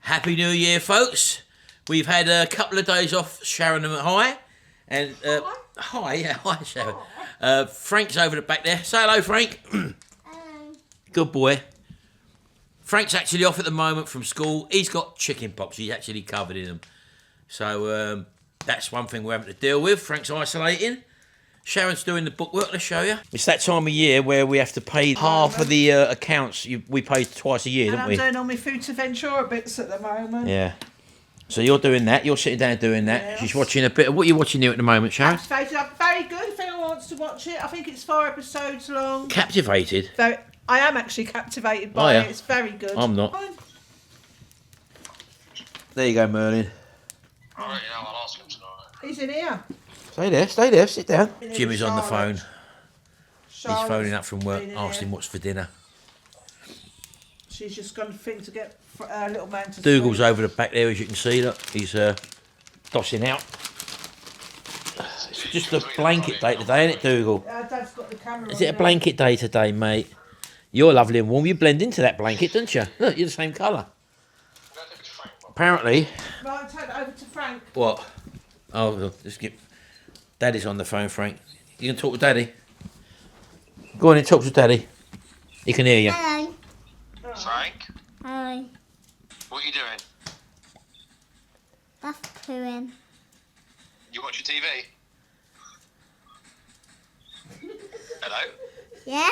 Happy New Year, folks. We've had a couple of days off, Sharon and I. And, hi, Sharon. Frank's over the back there. Say hello, Frank. Good boy. Frank's actually off at the moment from school. He's got chicken pox. He's actually covered in them. So, that's one thing we're having to deal with. Frank's isolating. Sharon's doing the bookwork, let's show you. It's that time of year where we have to pay half of the accounts we pay twice a year, don't we? I'm doing all my food to Ventura bits at the moment. Yeah. So you're doing that, you're sitting down doing that. Yes. She's watching a bit of, what are you watching here at the moment, Sharon? Captivated, very good if anyone wants to watch it. I think it's 4 episodes long. Captivated? I am actually captivated by it, it's very good. I'm not. There you go, Merlin. Alright, yeah, I'll ask him tonight. He's in here. Stay there, sit down. In Jimmy's on the phone. He's Charlotte's phoning up from work, asking him what's for dinner. She's just gone to think to get a little man to Dougal's sleep. over the back there, as you can see. Look, he's dossing out. It's just a blanket day today, isn't it, Dougal? Dad's got the camera Is on it a now. blanket day today, mate? You're lovely and warm. You blend into that blanket, don't you? Look, you're the same colour. Apparently. Right, take it over to Frank. What? Oh, well, just get. Daddy's on the phone, Frank. You can talk to Daddy. Go on and talk to Daddy. He can hear you. Hello. Frank, Hello. what are you doing? That's pooing. You watching TV? Hello? Yeah?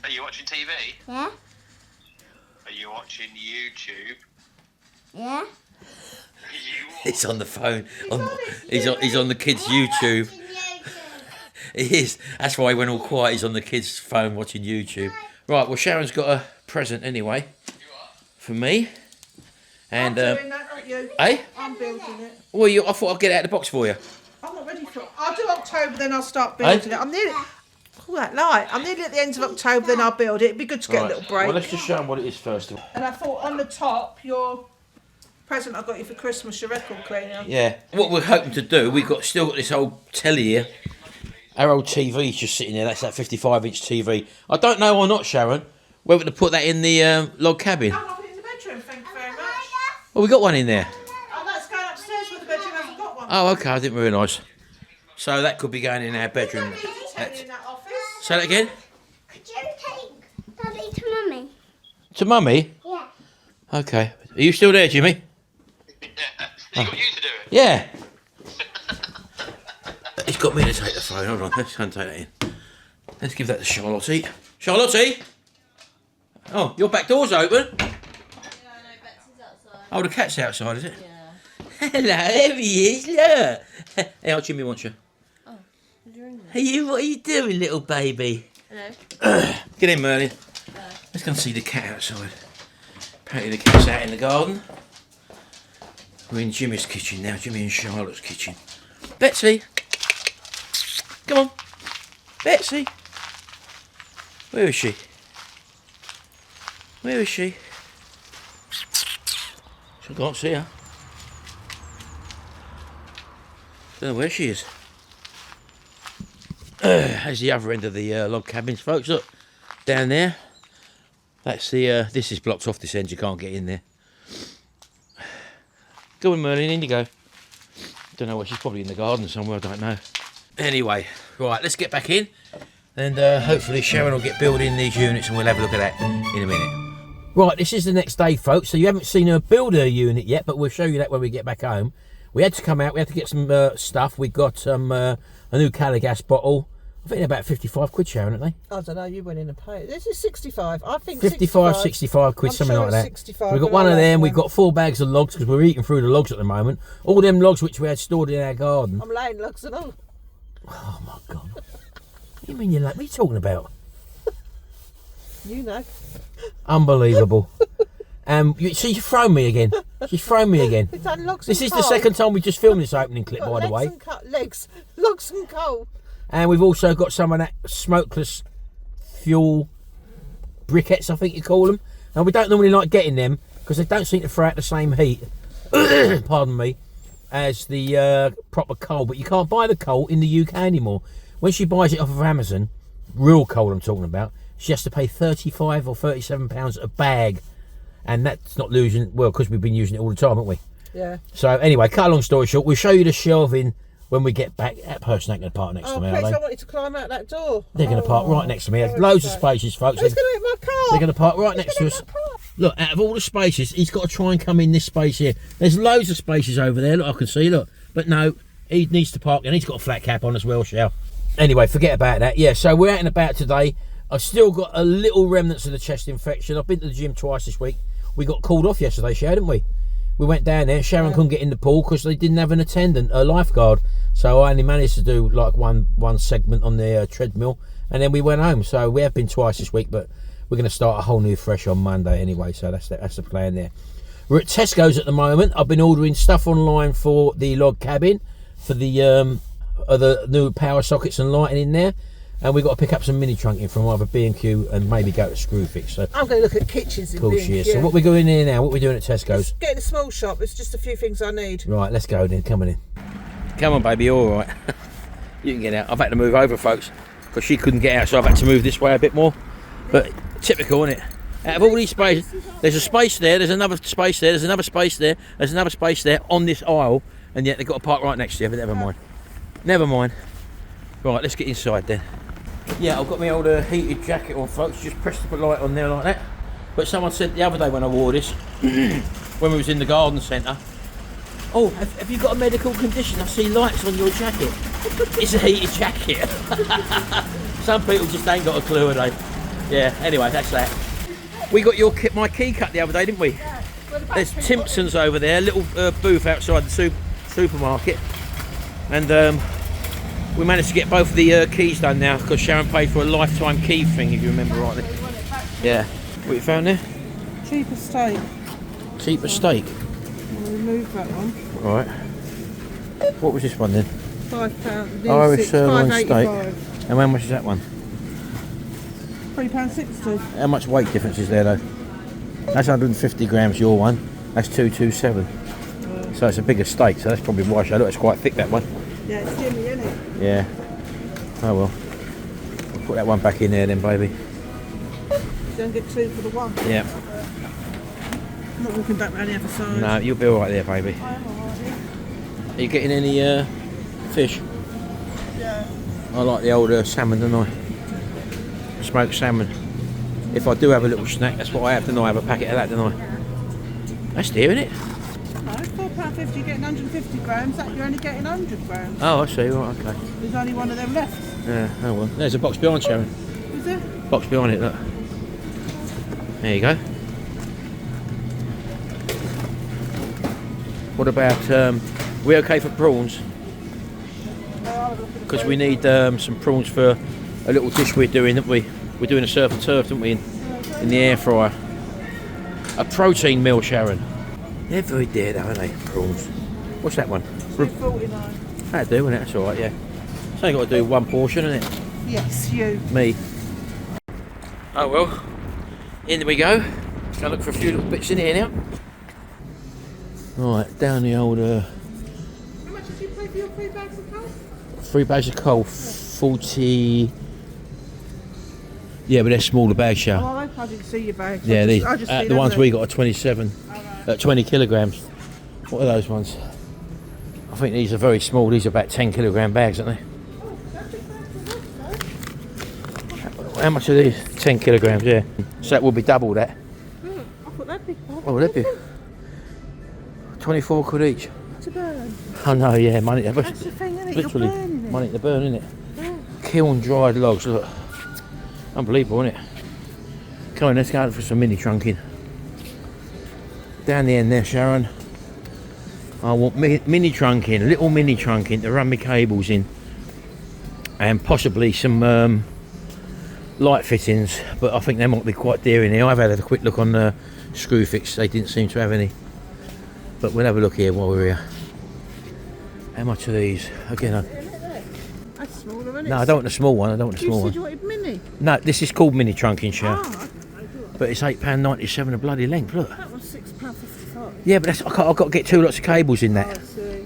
Are you watching TV? Yeah? Are you watching YouTube? Yeah? He's on the phone. He's on the kids' YouTube. He is. That's why he went all quiet. He's on the kids' phone watching YouTube. Right, well, Sharon's got a present anyway. For me. And, I'm doing that, not you. eh? I'm building it. Well, I thought I'd get it out of the box for you. I'm not ready for it. I'll do October, then I'll start building it. I'm nearly... Oh, that light. I'm nearly at the end of October, then I'll build it. It'd be good to get a little break. Well, let's just show them what it is first of all. And I thought on the top, your present I got you for Christmas, your record cleaner. Yeah. What we're hoping to do, we've still got this old telly here. Our old TV's just sitting there. That's that 55-inch TV. I don't know or not, Sharon, whether to put that in the log cabin. I'll put it in the bedroom, thank you very much. Well, we got one in there. Oh, that's going upstairs where the bedroom hasn't got one. Oh, okay. I didn't realise. So that could be going in our bedroom. You don't need a telly in that office. Say that again. Could you take Daddy to Mummy? To Mummy? Yeah. Okay. Are you still there, Jimmy? Yeah. He got you to do it. Yeah. He's got me to take the phone. Hold on. Let's go and take that in. Let's give that to Charlotte. Charlotte? Oh, your back door's open. Yeah, no, Betsy's outside. Oh, the cat's outside, is it? Yeah. Hello, there he is, look. Hey, how Jimmy wants you. Oh, did you ring me? Hey, what are you doing, little baby? Hello. Get in, Merlin. Let's go and see the cat outside. Apparently the cat's out in the garden. We're in Jimmy's kitchen now, Jimmy and Charlotte's kitchen. Betsy! Come on. Betsy! Where is she? Where is she? I can't see her. Don't know where she is. There's the other end of the log cabins, folks. Look, down there. That's the. This is blocked off this end. You can't get in there. Go on, Merlin. In you go. Don't know where she's probably in the garden somewhere. I don't know. Anyway, right. Let's get back in, and hopefully Sharon will get building these units, and we'll have a look at that in a minute. Right. This is the next day, folks. So you haven't seen her build her unit yet, but we'll show you that when we get back home. We had to come out. We had to get some stuff. We got some a new Caligas bottle. I think they're about 55 quid, Sharon, aren't they? I don't know, you went in and paid. This is 65. I think 65 quid, I'm something sure like that. 65, We've got but one I of like them. one. We've got 4 bags of logs because we're eating through the logs at the moment. All them logs which we had stored in our garden. I'm laying logs and all. Oh, my God. What do you mean you're like, what are you talking about? You know. Unbelievable. She's thrown me again. She's thrown me again. It's had logs This and is coal. the second time we just filmed this opening clip, Got by the way. Logs and coal. And we've also got some of that smokeless fuel briquettes, I think you call them. And we don't normally like getting them because they don't seem to throw out the same heat, pardon me, as the proper coal. But you can't buy the coal in the UK anymore. When she buys it off of Amazon, real coal I'm talking about, she has to pay £35 or £37 a bag. and that's not losing, well, because we've been using it all the time, haven't we? Yeah. So anyway, cut a long story short, we'll show you the shelving when we get back. That person ain't going to park next to me, are please, they? I wanted to climb out that door. They're going to park right next to me. There's loads of spaces, folks. Who's going to hit my car? They're going to park right next to us. Look, out of all the spaces, he's got to try and come in this space here. There's loads of spaces over there, look, I can see, look. But no, he needs to park, and he's got a flat cap on as well, Shell. Anyway, forget about that. Yeah, so we're out and about today. I've still got a little remnants of the chest infection. I've been to the gym twice this week. We got called off yesterday, Shell, didn't we? We went down there. Sharon couldn't get in the pool because they didn't have an attendant, a lifeguard. So I only managed to do like one segment on the treadmill, and then we went home. So we have been twice this week, but we're going to start a whole new fresh on Monday anyway. So that's the plan there. We're at Tesco's at the moment. I've been ordering stuff online for the log cabin, for the new power sockets and lighting in there. And we've got to pick up some mini trunking from either B&Q and maybe go to Screwfix. So I'm going to look at kitchens in cool, B&Q. yeah. So what we going in here now? What we doing at Tesco's? Just getting a small shop. It's just a few things I need. Right, let's go then. Come on in. Come on, baby. All right. You can get out. I've had to move over, folks, because she couldn't get out, so I've had to move this way a bit more. But typical, isn't it? Out of all these spaces, there's a space there, there's another space there, there's another space there, there's another space there on this aisle, and yet they've got to park right next to you. But never mind. Never mind. Right, let's get inside then. Yeah, I've got my old heated jacket on, folks. Just pressed the light on there like that. But someone said the other day when I wore this, when we was in the garden centre, oh, have you got a medical condition? I see lights on your jacket. It's a heated jacket. Some people just ain't got a clue, have they? Yeah, anyway, that's that. We got my key cut the other day, didn't we? Yeah. There's Timpson's over there, a little booth outside the supermarket. And we managed to get both of the keys done now because Sharon paid for a lifetime key thing, if you remember rightly. Yeah. What you found there? Cheaper steak. Cheaper steak. I'll remove that one. Right. What was this one then? £5. Irish sirloin steak. £5.85. And how much is that one? £3.60. How much weight difference is there though? That's 150 grams, your one. That's 227. So it's a bigger steak, so that's probably why. Look, it's quite thick, that one. Yeah, it's yummy, isn't it? Yeah. Oh well. I'll put that one back in there then, baby. Don't get two for the one. Yeah. I'm not walking back round the other side. No, you'll be alright there, baby. I'm alright. Are you getting any fish? Yeah. I like the old salmon, don't I? Smoked salmon. If I do have a little snack, that's what I have tonight. I have a packet of that, don't I? That's dear, isn't it? No, £4.50 you're getting 150 grams. That you're only getting 100 grams. Oh, I see. Right, okay. There's only one of them left. Yeah. Oh well. There's a box behind, Sharon. Is there? Box behind it. Look. There you go. What about? We okay for prawns? Because we need some prawns for a little dish we're doing, don't we? We're doing a surf and turf, don't we, in the air fryer. A protein meal, Sharon. They're very dear, though, aren't they? Prawns. What's that one? £3.49. That'll do, isn't it? That's all right, yeah. So you got to do one portion, isn't it? Yes, you. Me. Oh well. In we go. Go look for a few little bits in here now. Right, down the old. How much did you pay for your 3 bags of coal? 3 bags of coal, 40. Yeah, but they're smaller bags, Oh, yeah. I didn't see your bags. Yeah, I just the ones we got are 27, 20 kilograms. What are those ones? I think these are very small. These are about 10 kilogram bags, aren't they? How much are these? 10 kilograms, yeah. So that will be double that. I thought that'd be fun. Oh, that'd be 24 quid each. To burn. Oh no, yeah, money. That's the thing, isn't it? Literally, You're burning it. money to burn, isn't it? Yeah. Kiln dried logs, look. Unbelievable, isn't it? Come on, let's go out for some mini trunking. Down the end there, Sharon. I want mini trunking, little mini trunking to run my cables in. And possibly some light fittings, but I think they might be quite dear in here. I've had a quick look on the Screwfix, they didn't seem to have any. But we'll have a look here while we're here. How much are these? Again, That's smaller, isn't it? no, I don't want the small one. I don't want the You small said you one. wanted mini. No, this is called mini trunking, Sharon. Oh, I don't know, do I? But it's £8.97 a bloody length. Look. That was £6.55. Yeah, but that's, I've got to get 2 lots of cables in I that. see.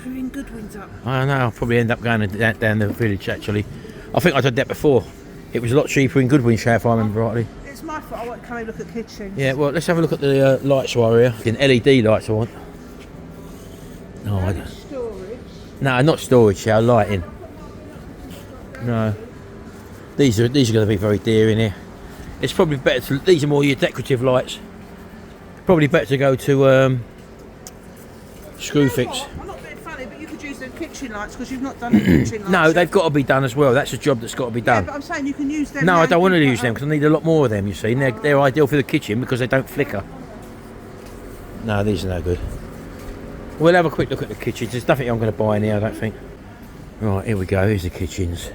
Who in Goodwin's up? I know. I'll probably end up going down the village. Actually, I think I did that before. It was a lot cheaper in Goodwin, if I remember rightly. It's It's my fault. I want to come and look at the kitchen. Yeah, well, let's have a look at the lights while we're here. LED lights I want. No, I don't. Storage. No, not storage, our lighting. No. These are going to be very dear in here. It's probably better to... These are more your decorative lights. Probably better to go to Screwfix. I'm not being funny, but you could use the kitchen lights because you've not done the kitchen lights. No, yet. they've got to be done as well. That's a job that's got to be Yeah, done. but I'm saying you can use them. No, now I don't want to if you've use got them because I need a lot more of them, you see. And they're ideal for the kitchen because they don't flicker. No, these are no good. We'll have a quick look at the kitchens. There's nothing I'm going to buy in here, I don't think. Right, here we go. Here's the kitchens.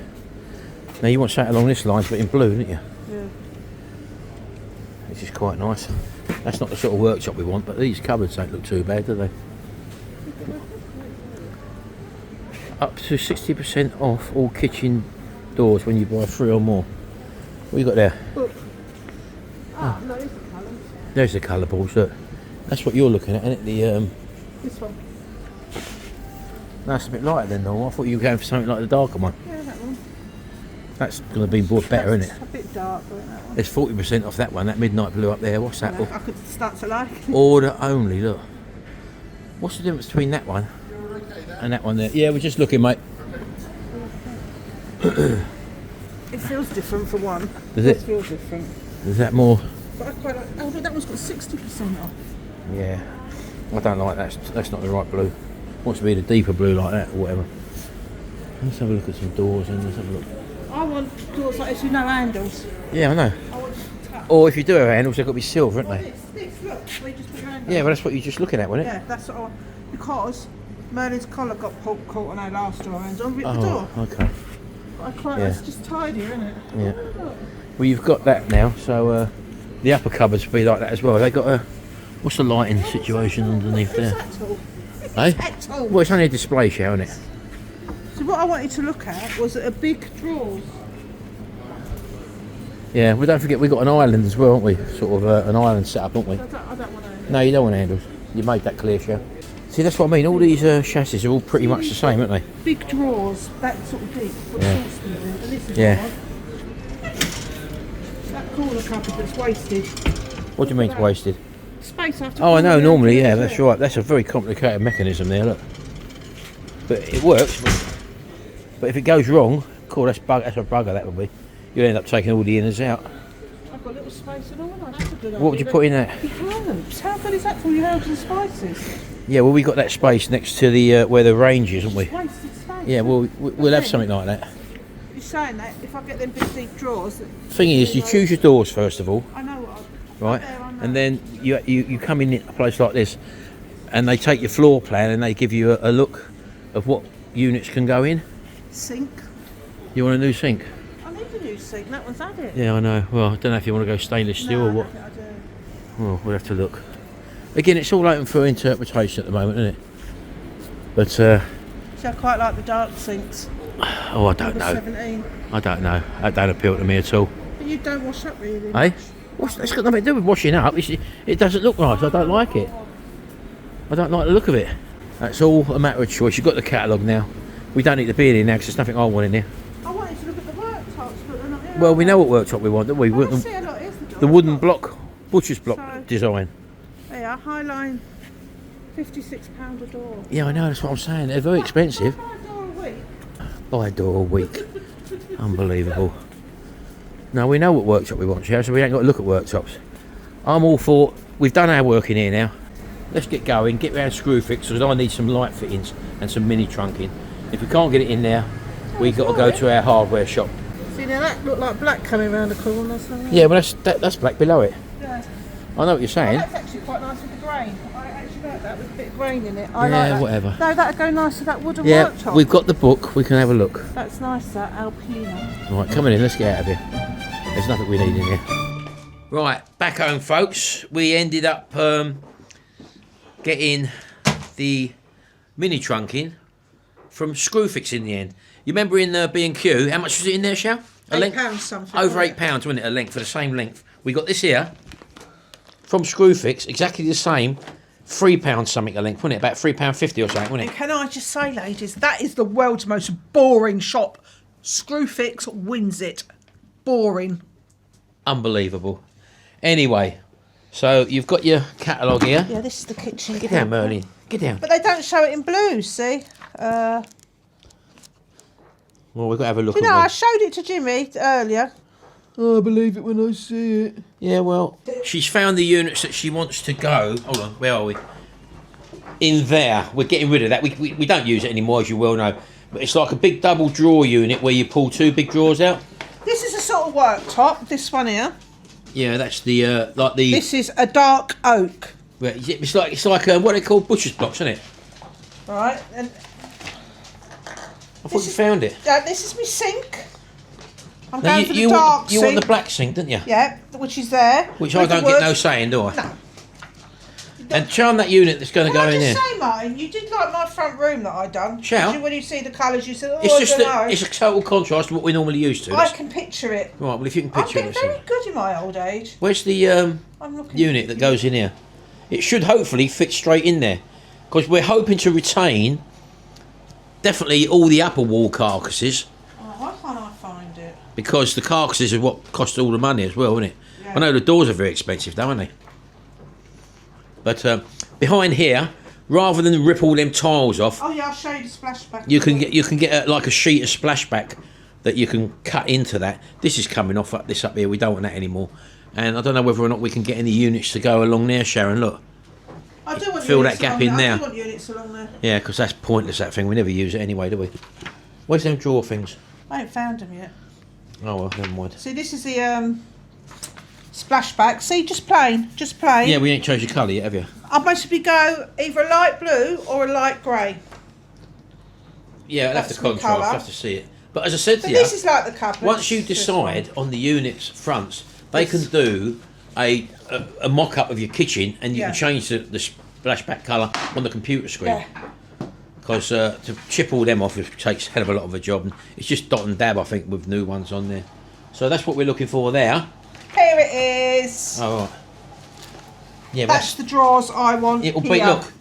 Now, you want something along this line, but in blue, don't you? Yeah. Which is quite nice. That's not the sort of workshop we want, but these cupboards don't look too bad, do they? Up to 60% off all kitchen doors when you buy 3 or more. What you got there? No, there's the colour. There's the colour balls, look. That's what you're looking at, isn't it? The This one. That's a bit lighter than normal. I thought you were going for something like the darker one. Yeah, that one. That's going to be bought better, isn't it? A bit dark, but that one. There's 40% off that one, that midnight blue up there. What's that? No, I could start to like. Order only, look. What's the difference between that one and that one there? Yeah, we're just looking, mate. It feels different for one. Does it? Feels different. Is that more? But I quite like. Oh, but that one's got 60% off. Yeah. I don't like that. That's not the right blue. Wants to be the deeper blue like that or whatever. Let's have a look at some doors and let's have a look. I want doors like this with no handles. Yeah, I know. I want just to touch. Or if you do have handles, they've got to be silver, haven't they? This, look, where you just put your hand on. Yeah, but that's what you're just looking at, wasn't it? Yeah, that's what I want. Because Merlin's collar got caught on our last door and on the door. Oh, okay. But I quite, Yeah. it's just tidy, isn't it? Yeah. Well, you've got that now, so the upper cupboards will be like that as well. They got a... What's the lighting situation underneath there? That's all. Eh? That's all. Well, it's only a display show, isn't it? So what I wanted to look at was a big drawers. Yeah, well, don't forget we've got an island as well, haven't we? Sort of an island set up, haven't we? I don't want to. No, you don't want handles. You made that clear, Sharon. See, that's what I mean. All these chassis are all pretty much the same, aren't they? Big drawers, that sort of deep. Yeah. And this is Yeah. one. That corner cupboard that's wasted. What do you mean it's wasted? Space after. Oh, I know. corner Normally, yeah, empty, that's right. That's a very complicated mechanism there. Look, but it works. But if it goes wrong, cool. That's a bugger. That would be. You'll end up taking all the inners out. I've got little space and all. That's a good idea. What would you put in there? The herbs. How good is that for your herbs and spices? Yeah, well, we got that space next to the where the range is, haven't we? Wasted space. Yeah, well, we'll have something like that. You're saying that if I get them big deep drawers. Thing is, you choose your doors first of all, I know what. right? There, I know. And then you come in a place like this, and they take your floor plan and they give you a look of what units can go in. Sink. You want a new sink? I need a new sink. That one's had it. Yeah, I know. Well, I don't know if you want to go stainless steel or No, what. I don't think I do. Well, we'll have to look. Again, it's all open for interpretation at the moment, isn't it? But See, I quite like the dark sinks. oh, I don't Number know. 17. I don't know. That don't appeal to me at all. But you don't wash up really. Eh? It's got nothing to do with washing up. It doesn't look nice. I don't like it. I don't like the look of it. That's all a matter of choice. You've got the catalogue now. We don't need to be in here now because there's nothing I want in here. I wanted to look at the worktops, but they're not here. Well, we know what worktop we want, don't we? Oh, I see a lot. Here's The wooden block, butcher's block So- design. They are Highline, £56 a door. Yeah, I know. That's what I'm saying. They're very expensive. Buy a door a week. Buy a door a week. Unbelievable. No, we know what workshop we want, Sharon, so we ain't got to look at worktops. I'm all for... We've done our work in here now. Let's get going, get round Screwfix, because I need some light fittings and some mini trunking. If we can't get it in there, we've got to go to our hardware shop. See, now that looked like black coming round the corner or something. Yeah, well, that's black below it. Yeah. I know what you're saying. That's actually quite nice with the grain. I actually like that with a bit of grain in it. I Yeah, like that. whatever. No, that'd go nice with that wooden Yeah, worktop. we've got the book. We can have a look. That's nice, that Alpina. Right, come on in. Let's get out of here. There's nothing we need in here. Right, back home, folks. We ended up getting the mini trunking from Screwfix in the end. You remember in B&Q, how much was it in there, Shal? £8 something. Over wasn't £8, wasn't it, a length, for the same length. We got this here from Screwfix, exactly the same, £3 something a length, wasn't it? About £3.50 or something, wasn't And it? can I just say, ladies, that is the world's most boring shop. Screwfix wins it. Boring. Unbelievable. Anyway, so you've got your catalogue here. Yeah, this is the kitchen. Get down, Merlin. Get down. But they don't show it in blue, see? Well, we've got to have a look You at know, one. I showed it to Jimmy earlier. Oh, I believe it when I see it. Yeah, well, she's found the units that she wants to go. Hold on, where are we? In there. We're getting rid of that. We don't use it anymore, as you well know. But it's like a big double drawer unit where you pull 2 big drawers out. This is a sort of worktop, this one here. Yeah, that's the like the. This is a dark oak. It's like what they call butcher's blocks, isn't it? Right, and I thought you found it. this is my sink. I'm No, going for the dark you sink. want the black sink, didn't you? Yeah, which is there. Which with I don't the get no wood. say in, do I? No. And charm that unit that's going to Can go I in just there. say, Martin, you did like my front room that I done. Shall? When you see the colours, you said, oh, It's I just don't know. it's a total contrast to what we're normally used to. I can picture it. Right, well, if you can I'm picture getting it. very good in my old age. Where's the I'm looking. unit that goes in here? It should hopefully fit straight in there. Because we're hoping to retain definitely all the upper wall carcasses. Oh, why can't I find it? Because the carcasses are what cost all the money as well, isn't it? Yeah. I know the doors are very expensive though, aren't they? But behind here, rather than rip all them tiles off, Oh yeah, I'll show you the splashback. you can get like a sheet of splashback that you can cut into that. This is coming off this up here. We don't want that anymore. And I don't know whether or not we can get any units to go along there, Sharon. Look, I do want fill units that gap along in there. there. I do want units along there. yeah, because that's pointless. That thing we never use it anyway, do we? Where's them drawer things? I ain't found them yet. Oh well, never mind. See, this is the splashback. See, just plain, just plain. Yeah, we ain't changed the colour yet, have you? I'll basically go either a light blue or a light grey. Yeah, I'll have to That's my contrast. colour. I'll have to see it. But as I said to But you, this is like the cupboard. once you decide on the units fronts, they can do a mock-up of your kitchen, and you Yeah. can change the splashback colour on the computer screen. Yeah. Because to chip all them off it takes a hell of a lot of a job, and it's just dot and dab, I think, with new ones on there. So that's what we're looking for there. Here it is. Oh, right. Yeah, but That's the drawers I want. it'll here. be look,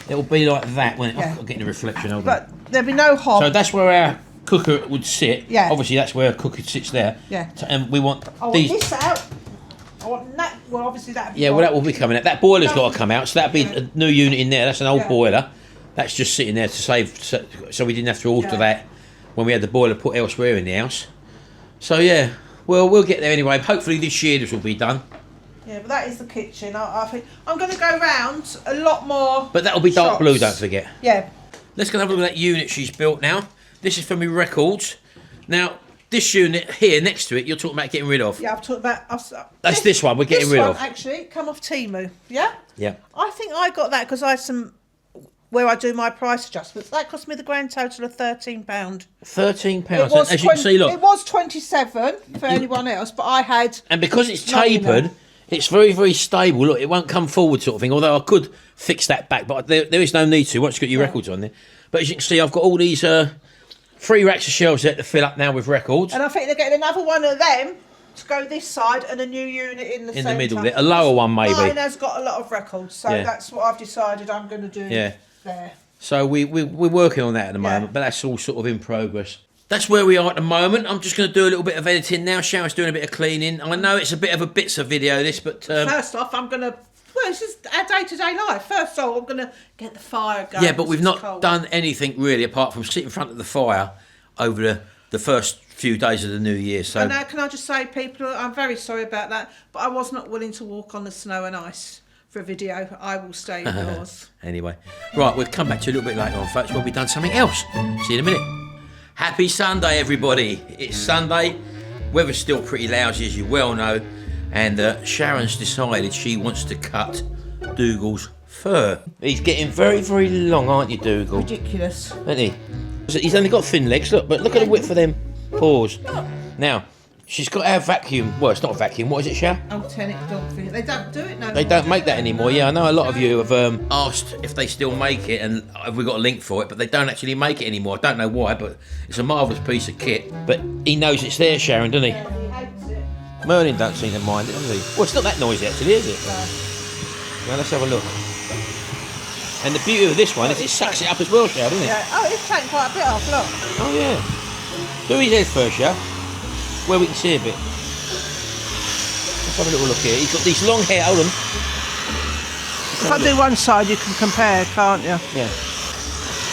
it'll be like that when Yeah. I'm getting the reflection. Hold on. But there'll be no hob. So that's where our cooker would sit. Yeah. Obviously, that's where our cooker sits there. Yeah. And we want I want these. this out. I want that. Well, obviously that'd be. Yeah, well, that will be coming out. That boiler's got to come out, so that'll be Yeah. a new unit in there. That's an old Yeah. boiler. That's just sitting there to save, so we didn't have to alter Yeah. that when we had the boiler put elsewhere in the house. So yeah, well, we'll get there anyway. Hopefully this year this will be done. Yeah, but that is the kitchen. I think I'm going to go round a lot more. But that'll be dark shops. blue, don't forget. Yeah. Let's go and have a look at that unit she's built now. This is for me records. Now, this unit here next to it, you're talking about getting rid of. Yeah, I've talked about. That's this one we're getting rid one, of. Actually, come off Temu. Yeah. Yeah. I think I got that because I had some where I do my price adjustments. That cost me the grand total of £13. £13. And as you can see, It look, was 27 for anyone else, but I had. and because it's Not tapered, enough. it's very, very stable. Look, it won't come forward sort of thing, although I could fix that back, but there is no need to once you've got your Yeah. records on there. But as you can see, I've got all these 3 racks of shelves there to fill up now with records. And I think they're getting another one of them to go this side and a new unit in the In the centre. middle there, a lower one maybe. Mine has got a lot of records, so Yeah. that's what I've decided I'm going to do Yeah. there. So we're working on that at the Yeah. moment, but that's all sort of in progress. That's where we are at the moment. I'm just going to do a little bit of editing now. Sharon's doing a bit of cleaning. I know it's a bit of a bits of video, this, but First off, I'm going to. Well, it's just our day-to-day life. First off, I'm going to get the fire going. yeah, but we've It's not cold. done anything really apart from sit in front of the fire over the first few days of the new year. So And now, can I just say, people, I'm very sorry about that, but I was not willing to walk on the snow and ice for a video. I will stay indoors. anyway, right, we'll come back to you a little bit later on, folks, when we've done something else. See you in a minute. Happy Sunday, everybody. It's Sunday. Weather's still pretty lousy, as you well know. And Sharon's decided she wants to cut Dougal's fur. He's getting very, very long, aren't you, Dougal? Ridiculous. Isn't he? He's only got thin legs, look, but look at the width of them paws. Now, she's got our vacuum. Well, it's not a vacuum. What is it, Sharon? Altenic dog food. They don't do it no They more, don't do make that they? anymore. Yeah, I know a lot of you have asked if they still make it and have we got a link for it, but they don't actually make it anymore. I don't know why, but it's a marvellous piece of kit. But he knows it's there, Sharon, doesn't he? Yeah, he hates it. Merlin don't seem to mind it, does he? Well, it's not that noisy actually, is it? Well, let's have a look. And the beauty of this one is it sucks it up as well, Sharon, doesn't it? Yeah. Oh, it's taken quite a bit off, look. Oh, yeah. Do his head first, yeah? Where we can see a bit. Let's Let's have a little look here. He's got these long hair. Hold on. If I do one side, you can compare, can't you? Yeah.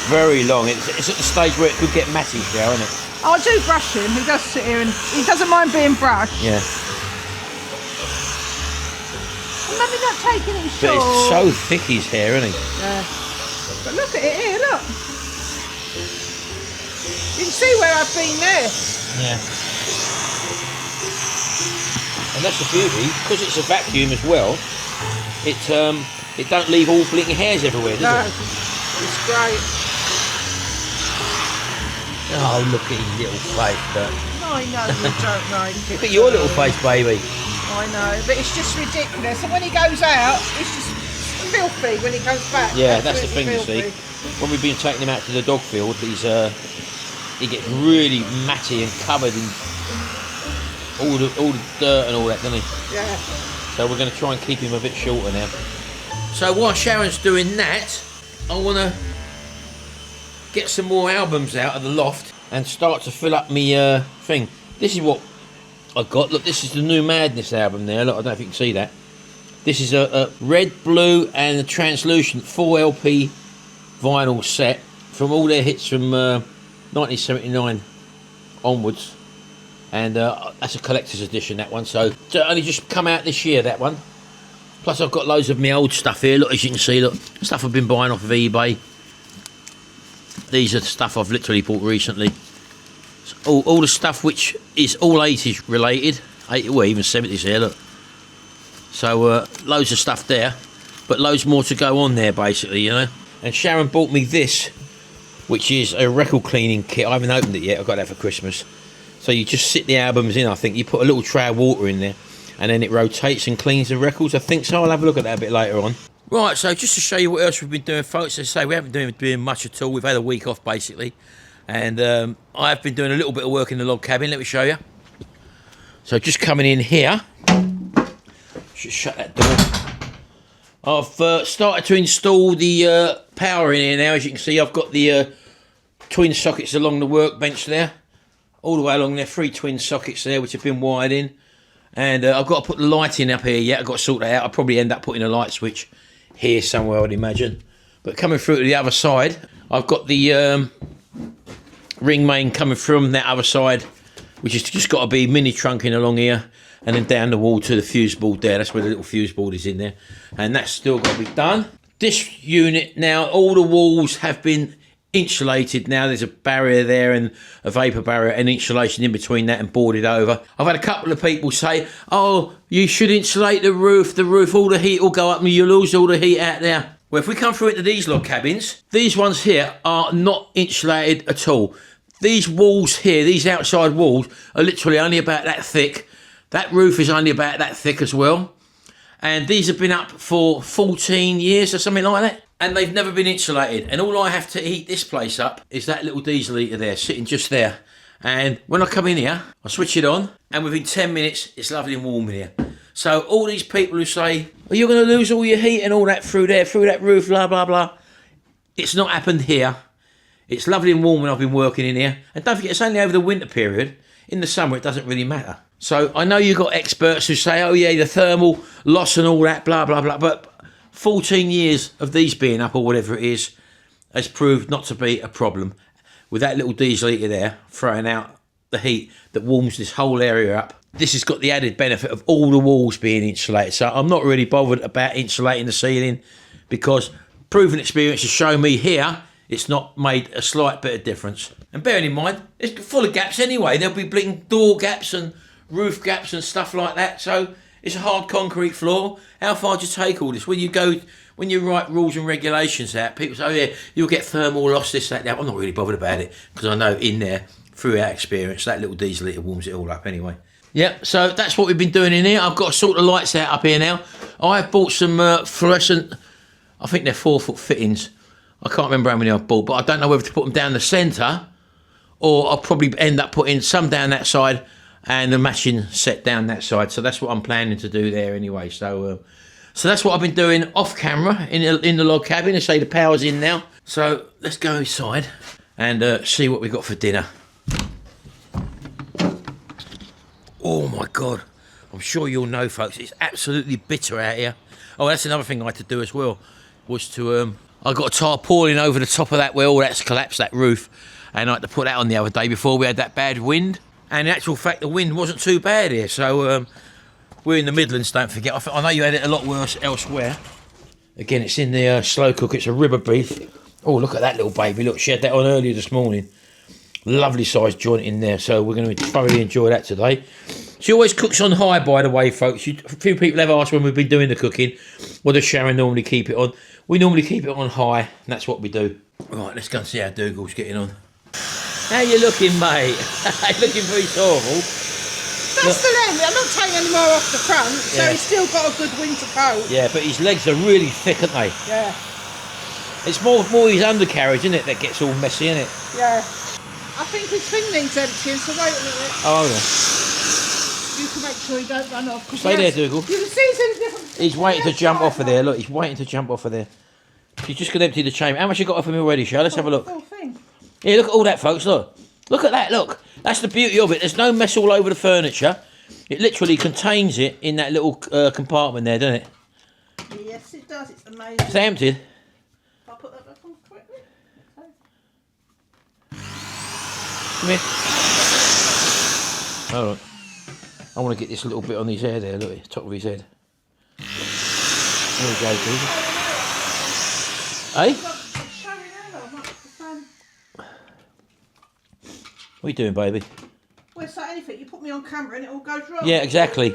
Very long. It's at the stage where it could get matty now, isn't it? Oh, I do brush him. He does sit here and he doesn't mind being brushed. Yeah. Maybe not taking it But short. it's so thick, his hair, isn't he? Yeah. But look at it here, look. You can see where I've been there. Yeah. And that's the beauty, because it's a vacuum as well. It don't leave all blinking hairs everywhere, does No, it? it's great. Oh, look at his little face, look. I know you don't like it. Look at your little face, baby. I know, but it's just ridiculous. And when he goes out, it's just filthy when he comes back. Yeah, that's the thing, Absolutely you see. filthy. When we've been taking him out to the dog field, he gets really matty and covered in all the dirt and all that, doesn't he? Yeah. So we're going to try and keep him a bit shorter now. So while Sharon's doing that, I want to get some more albums out of the loft and start to fill up me thing. This is what I got. Look, this is the New Madness album there. Look, I don't know if you can see that. This is a red, blue and a translucent 4 LP vinyl set from all their hits from 1979 onwards. And that's a collector's edition, that one. So it's only just come out this year, that one. Plus I've got loads of my old stuff here. Look, as you can see, look, stuff I've been buying off of eBay. These are the stuff I've literally bought recently. All the stuff which is all 80s related. Well, even 70s here, look. So loads of stuff there. But loads more to go on there, basically, you know. And Sharon bought me this, which is a record cleaning kit. I haven't opened it yet. I got that for Christmas. So you just sit the albums in, I think. You put a little tray of water in there, and then it rotates and cleans the records. I think so. I'll have a look at that a bit later on. Right, so just to show you what else we've been doing, folks. As I say, we haven't been doing much at all. We've had a week off, basically. And I've been doing a little bit of work in the log cabin. Let me show you. So just coming in here. Should shut that door. I've started to install the power in here now. As you can see, I've got the twin sockets along the workbench there. All the way along there, 3 twin sockets there, which have been wired in. And I've got to put the lighting up here yet. I've got to sort that out. I'll probably end up putting a light switch here somewhere, I'd imagine. But coming through to the other side, I've got the ring main coming from that other side, which has just got to be mini trunking along here. And then down the wall to the fuse board there. That's where the little fuse board is in there. And that's still got to be done. This unit now, all the walls have been insulated now. There's a barrier there and a vapour barrier and insulation in between that and boarded over. I've had a couple of people say, oh, you should insulate the roof, all the heat will go up and you'll lose all the heat out there. Well, if we come through into these log cabins, these ones here are not insulated at all. These walls here, these outside walls, are literally only about that thick. That roof is only about that thick as well. And these have been up for 14 years or something like that. And they've never been insulated. And all I have to heat this place up is that little diesel heater there, sitting just there. And when I come in here, I switch it on, and within 10 minutes, it's lovely and warm in here. So all these people who say, oh, you're going to lose all your heat and all that through there, through that roof, blah, blah, blah. It's not happened here. It's lovely and warm when I've been working in here. And don't forget, it's only over the winter period. In the summer, it doesn't really matter. So I know you've got experts who say, oh, yeah, the thermal loss and all that, blah, blah, blah. But 14 years of these being up or whatever it is has proved not to be a problem. With that little diesel heater there, throwing out the heat that warms this whole area up. This has got the added benefit of all the walls being insulated. So I'm not really bothered about insulating the ceiling because proven experience has shown me here it's not made a slight bit of difference. And bearing in mind, it's full of gaps anyway. There'll be blinking door gaps and roof gaps and stuff like that. So it's a hard concrete floor. How far do you take all this? When you write rules and regulations out, people say, oh yeah, you'll get thermal loss, this, that, that. I'm not really bothered about it because I know in there, through our experience, that little diesel heater warms it all up anyway. Yep, so that's what we've been doing in here. I've got to sort the lights out up here now. I've bought some fluorescent, I think they're 4-foot fittings. I can't remember how many I've bought, but I don't know whether to put them down the centre or I'll probably end up putting some down that side and the matching set down that side. So that's what I'm planning to do there anyway. So that's what I've been doing off camera in the log cabin. I say the power's in now. So let's go inside and see what we've got for dinner. Oh my God. I'm sure you'll know, folks, it's absolutely bitter out here. Oh, that's another thing I had to do as well, was to, I got a tarpaulin over the top of that where all that's collapsed, that roof, and I had to put that on the other day before we had that bad wind. And in actual fact, the wind wasn't too bad here, so we're in the Midlands, don't forget. I know you had it a lot worse elsewhere. Again, it's in the slow cook, it's a ribber beef. Oh, look at that little baby, look, she had that on earlier this morning. Lovely sized joint in there, so we're going to thoroughly enjoy that today. She always cooks on high, by the way, folks. A few people have asked when we've been doing the cooking, what does Sharon normally keep it on? We normally keep it on high, and that's what we do. Right, let's go and see how Dougal's getting on. How you looking, mate? Looking pretty sorrowful. That's the end. I'm not taking any more off the front, so he's still got a good winter coat. Yeah, but his legs are really thick, aren't they? Yeah. It's more his undercarriage, isn't it, that gets all messy, isn't it? Yeah. I think his thing needs emptying, so wait a minute. Oh, hold on. You can make sure he don't run off. Stay there, Dougal. You can see he's in a different... He's waiting to jump off of there. Look, he's waiting to jump off of there. She's just going to empty the chamber. How much you got off him already, Sharon? Let's have a look. Full thing. Yeah, look at all that, folks. Look. Look at that, look. That's the beauty of it. There's no mess all over the furniture. It literally contains it in that little compartment there, doesn't it? Yes, it does. It's amazing. It's emptied. I'll put that back on quickly. Okay. Come here. Hold on. I want to get this little bit on his hair there, look, top of his head. There we go, Dougal. Hey? What are you doing, baby? Well, it's like anything. You put me on camera and it all goes wrong. Yeah, exactly.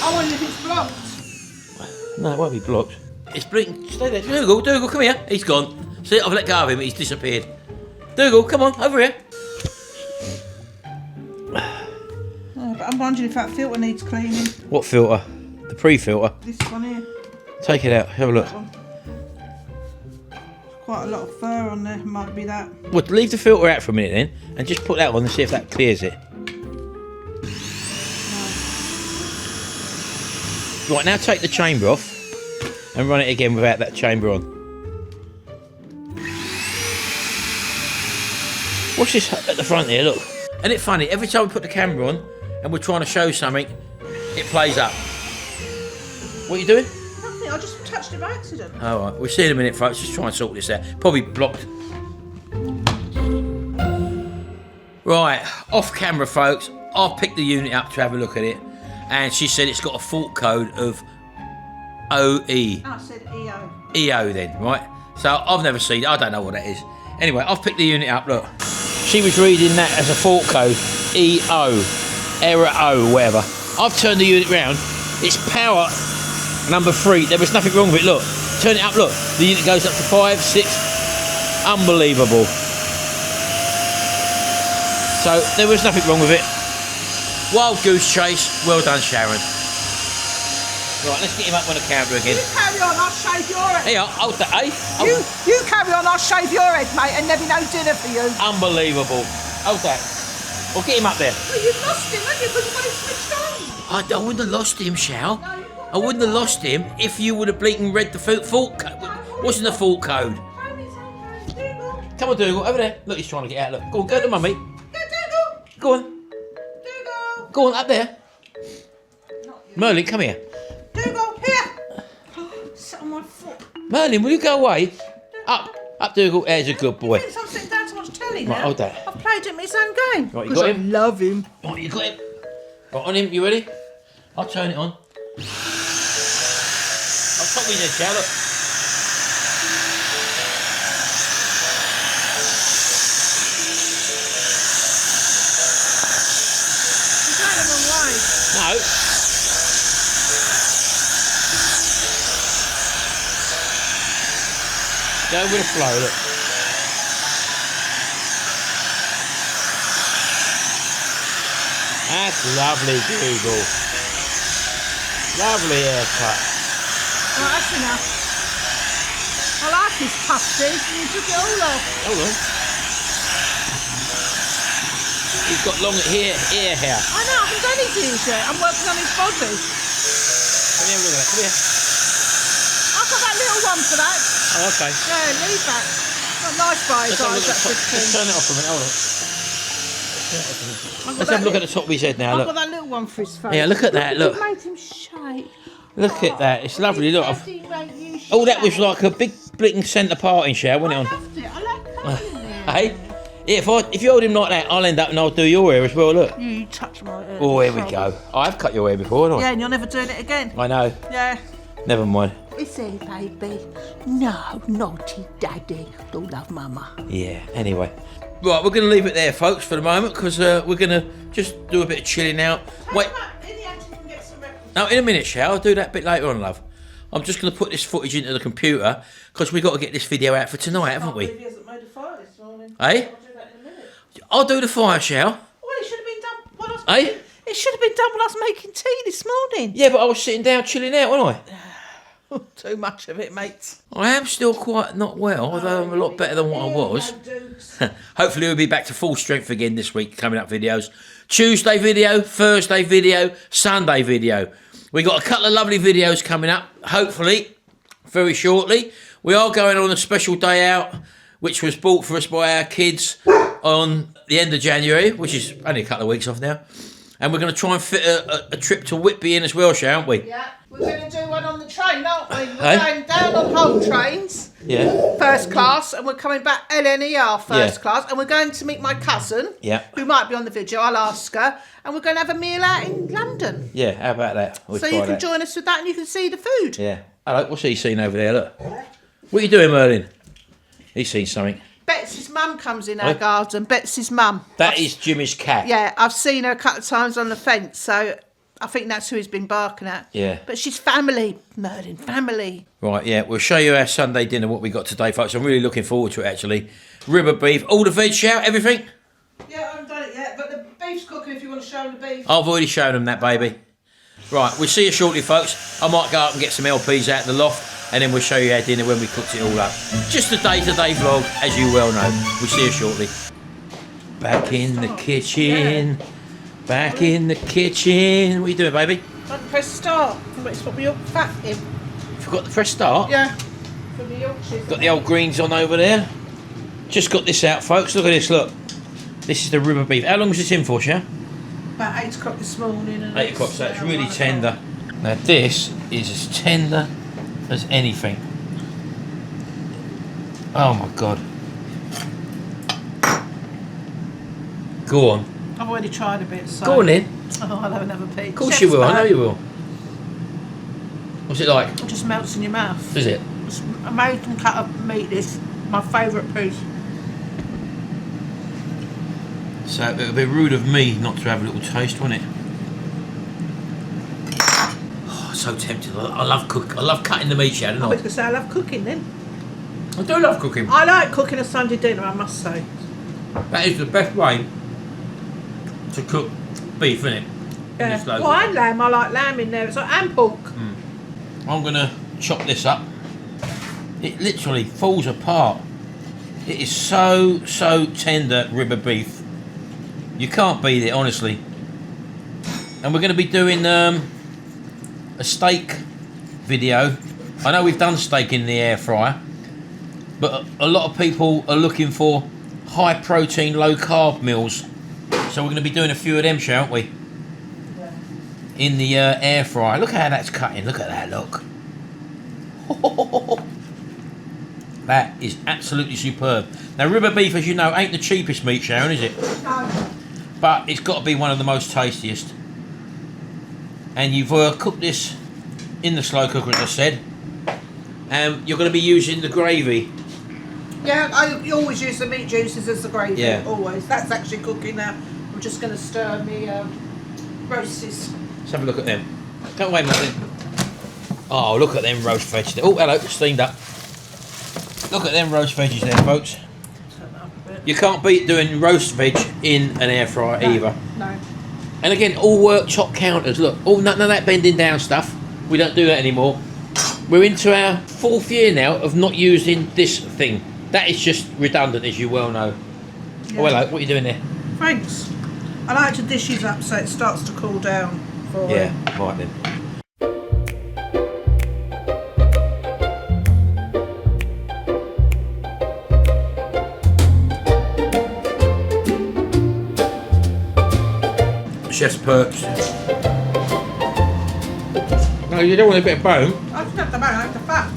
I wonder if it's blocked. No, it won't be blocked. It's blinking. Stay there. Dougal, come here. He's gone. See, I've let go of him. He's disappeared. Dougal, come on, over here. Oh, but I'm wondering if that filter needs cleaning. What filter? The pre-filter. This one here. Take it out. Have a look. That one. Quite a lot of fur on there. Might be that. Well, leave the filter out for a minute then, and just put that on and see if that clears it. No. Right, now take the chamber off and run it again without that chamber on. Watch this at the front here, look. Isn't it funny? Every time we put the camera on and we're trying to show something, it plays up. What are you doing? Nothing. I just touched it by accident. All right, we'll see in a minute, folks. Just try and sort this out. Probably blocked. Right, off camera, folks. I've picked the unit up to have a look at it, and she said it's got a fault code of OE. I said EO. EO then, right? So I've never seen it. I don't know what that is. Anyway, I've picked the unit up. Look, she was reading that as a fault code EO, error O, whatever. I've turned the unit round. It's power number 3. There was nothing wrong with it. Look, turn it up. Look, the unit goes up to 5, 6. Unbelievable. So there was nothing wrong with it. Wild goose chase. Well done, Sharon. Right, let's get him up on the counter again. You carry on, I'll shave your head. Here, hold that, eh? You carry on, I'll shave your head, mate, and there'll be no dinner for you. Unbelievable. Hold that. Well, get him up there. Well, you've lost him, haven't you? Because you've got him switched on. I wouldn't have lost him, Shal. No, you've got I wouldn't have lost him if you would have bleating read the fault code. Wasn't the fault code. Come on, Dougal, over there. Look, he's trying to get out. Look, go on, go to mummy. Go, Dougal. Go on. Dougal. Go on, up there. Merlin, come here. Dougal, here. Sit on my foot. Merlin, will you go away? Up, Dougal. There's a good boy. Thinks I'm sitting down to watch telly now. Right, hold that. I've played him his own game. Right, you 'Cause got I him? love him. Right, you got him. Right, on him, you ready? I'll turn it on. I'll top his head, Shal. Look. He's going the wrong way. No. Go with the flow, look. That's lovely, Dougal. Lovely haircut. Right, that's enough. I like his tufties, and you took it all off. Hold on. He's got long ear hair. I know, I haven't done his ears yet. I'm working on his body. Come here, look at that. Come here. I've got that little one for that. Oh, okay. Yeah, leave that. Not nice by his Let's have a eyes, look at that the big top. thing. Let's turn it off a minute. Hold on. Let's have a look at the top of his head now. I've got Look. that little one for his face. Yeah, look at that. Look. Made him shake. Look at that. It's lovely. Look. Daddy made you Oh, that was shake. like a big blinking centre parting shower, wasn't it? I loved it. I like colour in there. Hey? Yeah, if you hold him like that, I'll end up and I'll do your hair as well. Look. You touch my hair. Oh, here we go. I've cut your hair before, haven't I? Yeah, and you're never doing it again. I know. Yeah. Never mind. It's here, baby. No, naughty daddy. Don't love mama. Yeah, anyway. Right, we're going to leave it there, folks, for the moment, because we're going to just do a bit of chilling out. Wait. No, in a minute, Shal. I'll do that bit later on, love. I'm just going to put this footage into the computer, because we've got to get this video out for tonight, haven't we? He hasn't made a fire this morning. Eh? I'll do that in a minute. I'll do the fire, Shal. Well, it should have been done when I was Eh? making, it should have been done when I was making tea this morning. Yeah, but I was sitting down chilling out, wasn't I? Too much of it, mate. I am still quite not well, although I'm a lot better than what I was. Hopefully we'll be back to full strength again this week, coming up videos. Tuesday video, Thursday video, Sunday video. We got a couple of lovely videos coming up, hopefully, very shortly. We are going on a special day out, which was bought for us by our kids on the end of January, which is only a couple of weeks off now. And we're going to try and fit a trip to Whitby in as well, shan't we? Yeah, we're going to do one on the train, aren't we? We're Hey? going down on whole trains, Yeah. first class, and we're coming back LNER first Yeah. class, and we're going to meet my cousin, Yeah. who might be on the video, I'll ask her, and we're going to have a meal out in London. Yeah, how about that? We'll So try you can that. join us with that and you can see the food. Yeah. Hello, what's he seen over there? Look. What are you doing, Merlin? He's seen something. Betsy's mum comes in our Oh. garden, Betsy's mum. That is Jimmy's cat. Yeah, I've seen her a couple of times on the fence, so I think that's who he's been barking at. Yeah. But she's family, Merlin, family. Right, yeah, we'll show you our Sunday dinner, what we got today, folks. I'm really looking forward to it, actually. Ribber beef, all the veg out, everything? Yeah, I haven't done it yet, but the beef's cooking if you want to show them the beef. I've already shown them that, baby. Right, we'll see you shortly, folks. I might go up and get some LPs out in the loft, and then we'll show you our dinner when we cooked it all up. Just a day-to-day vlog, as you well know. We'll see you shortly. Back in the kitchen. Back in the kitchen. What are you doing, baby? Don't press start. It's what we all fat in. Forgot to press start? Yeah. For the Yorkshires. Got the old greens on over there. Just got this out, folks. Look at this, look. This is the ribber beef. How long was this in for, Sharon? About 8 o'clock this morning. And 8 o'clock, so it's really tender. Now this is as tender as anything. Oh my God. Go on. I've already tried a bit, so... Go on then. Oh, I'll have another piece. Of course you will, I know you will. What's it like? It just melts in your mouth. Is it? It's amazing cut of meat, this. My favourite piece. So it would be rude of me not to have a little taste, wouldn't it? Oh, so tempted. I love cutting the meat, Sharon. I was going to say I love cooking then. I do love cooking. I like cooking a Sunday dinner, I must say. That is the best way to cook beef, isn't it? Yeah. Well, and lamb. I like lamb in there. It's like, and pork. I'm going to chop this up. It literally falls apart. It is so tender, ribber beef. You can't beat it, honestly. And we're going to be doing a steak video. I know we've done steak in the air fryer, but a lot of people are looking for high protein, low carb meals. So we're going to be doing a few of them, shan't we? Yeah. In the air fryer. Look how that's cutting. Look at that, look. That is absolutely superb. Now, ribber beef, as you know, ain't the cheapest meat, Sharon, is it? No. But it's got to be one of the most tastiest. And you've cooked this in the slow cooker, as I said. And you're going to be using the gravy. Yeah, I always use the meat juices as the gravy. Yeah. Always. That's actually cooking now. I'm just going to stir me roasts. Let's have a look at them. Don't wait a minute. Oh, look at them roast veggies. Oh, hello, steamed up. Look at them roast veggies there, folks. Turn that up a bit. You can't beat doing roast veg in an air fryer either. No. And again, all worktop counters. Look, all none of that bending down stuff. We don't do that anymore. We're into our 4th year now of not using this thing. That is just redundant, as you well know. Yeah. Oh, hello, what are you doing there? Thanks. I like to dish it up so it starts to cool down for Yeah, right then. chef's perks. No, you don't want a bit of bone. I just have the bone, I like the fat.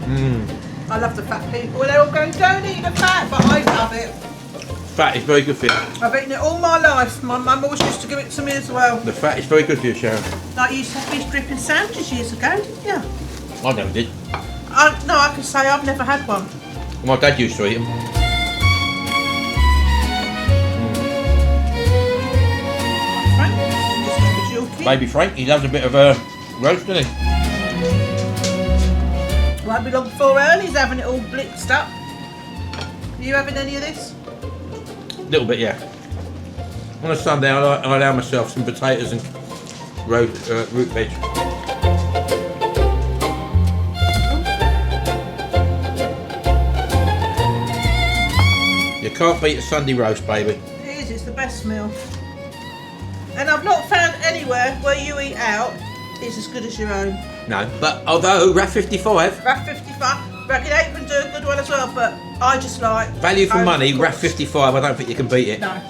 Mmm. I love the fat people. They're all going, don't eat the fat, but I love it. Fat is very good for you. I've eaten it all my life. My mum always used to give it to me as well. The fat is very good for you, Sharon. Like you used to have fish dripping sandwiches years ago, didn't you? I never did. No, I can say I've never had one. My dad used to eat them. Frank, this is for Julkie. Baby Frank, he loves a bit of roast, doesn't he? Won't be long before Ernie's having it all blitzed up. Are you having any of this? A little bit, yeah. On a Sunday, I allow myself some potatoes and root veg. You can't beat a Sunday roast, baby. It is, it's the best meal. And I've not found anywhere where you eat out is as good as your own. No, but although RAF 55, RAF 55, Ragged Apron do a good one as well, but I just like... value for home money, cooked. RAF 55, I don't think you can beat it. No.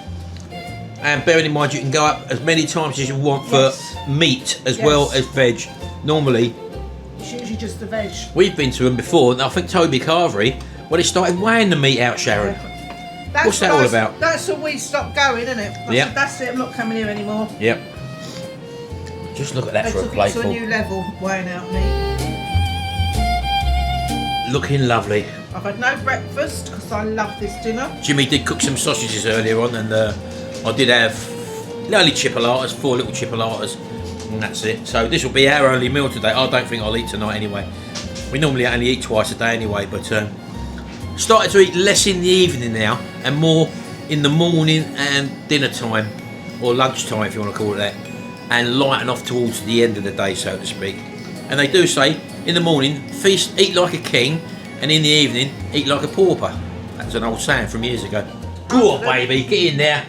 And bearing in mind, you can go up as many times as you want for Yes. meat as Yes. well as veg. Normally, It's usually just the veg. we've been to them before, and I think Toby Carvery, well, they started weighing the meat out, Sharon. That's What's that when all I- about? That's when we stopped going, isn't it? I Yep. said, that's it, I'm not coming here anymore. Yep. Just look at that They for a took it to a plateful. new level, weighing out meat. Looking lovely. I've had no breakfast because I love this dinner. Jimmy did cook some sausages earlier on, and I did have only chipolatas, 4 little chipolatas, and that's it. So this will be our only meal today. I don't think I'll eat tonight anyway. We normally only eat twice a day anyway, but started to eat less in the evening now and more in the morning and dinner time, or lunchtime if you want to call it that, and lighten off towards the end of the day, so to speak. And they do say in the morning, feast, eat like a king, and in the evening, eat like a pauper. That's an old saying from years ago. Go on, baby, get in there.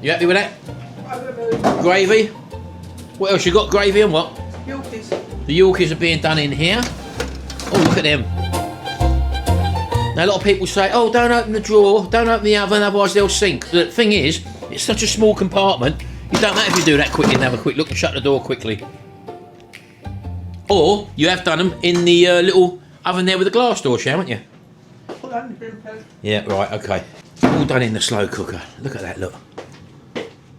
You happy with that? Gravy? What else you got? Gravy and what? Yorkies. The Yorkies are being done in here. Oh, look at them. Now, a lot of people say, oh, don't open the drawer, don't open the oven, otherwise they'll sink. The thing is, it's such a small compartment, you don't matter if you do that quickly and have a quick look and shut the door quickly. Or, you have done them in the little oven there with the glass door, haven't you? Put that in the bin, please. Yeah, right, okay. All done in the slow cooker. Look at that, look.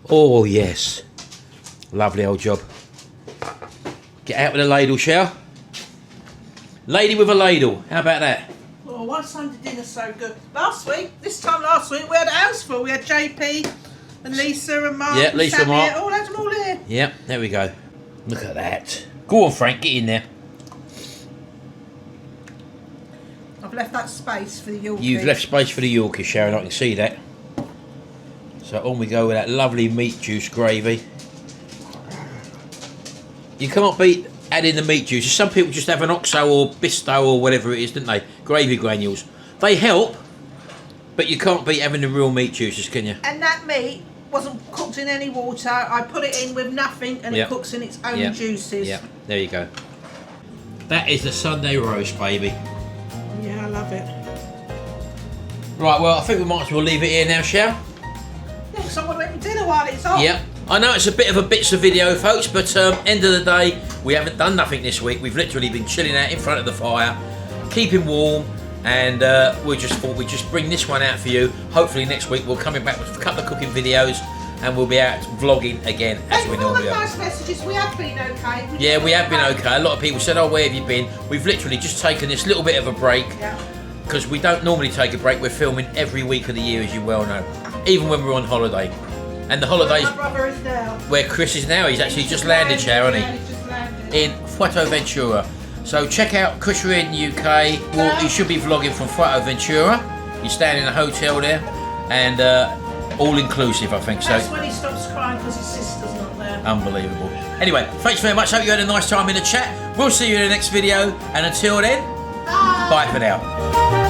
Oh, yes. Lovely old job. Get out with a ladle, shall? Lady with a ladle. How about that? Oh, why Sunday dinner's so good. This time last week, we had a house full. We had JP and Lisa and Mark. Yeah, and Lisa and Sammy. Mark. Oh, had them all here. Yep, there we go. Look at that. Go on, Frank, get in there. I've left that space for the Yorkie. You've left space for the Yorkie, Sharon, I can see that. So on we go with that lovely meat juice gravy. You can't beat adding the meat juices. Some people just have an Oxo or Bisto or whatever it is, don't they? Gravy granules. They help, but you can't beat having the real meat juices, can you? And that meat wasn't cooked in any water. I put it in with nothing and Yep. it cooks in its own Yep. juices. Yeah, there you go. That is the Sunday roast, baby. Yeah, I love it. Right, well, I think we might as well leave it here now, shall? Yeah, because I want to eat dinner while it's hot. Yep. I know it's a bit of a bits of video, folks, but end of the day, we haven't done nothing this week. We've literally been chilling out in front of the fire, keeping warm, and we just thought we'd just bring this one out for you. Hopefully next week we'll come back with a couple of cooking videos, and we'll be out vlogging again as Thank we you for all the normally are. nice messages. We have been okay. Yeah, we have been okay. A lot of people said, oh, where have you been? We've literally just taken this little bit of a break, Yeah. because we don't normally take a break. We're filming every week of the year, as you well know, even when we're on holiday. And the holidays My brother is now. where Chris is now, he's actually just landed, Sharon, Yeah, he's just landed. in Fuerteventura. So check out Chris in UK. Well, he should be vlogging from Fuerteventura. He's staying in a hotel there, and all inclusive, I think. So That's when he stops crying because his sister's not there. unbelievable. Anyway, thanks very much. Hope you had a nice time in the chat. We'll see you in the next video, and until then, bye for now.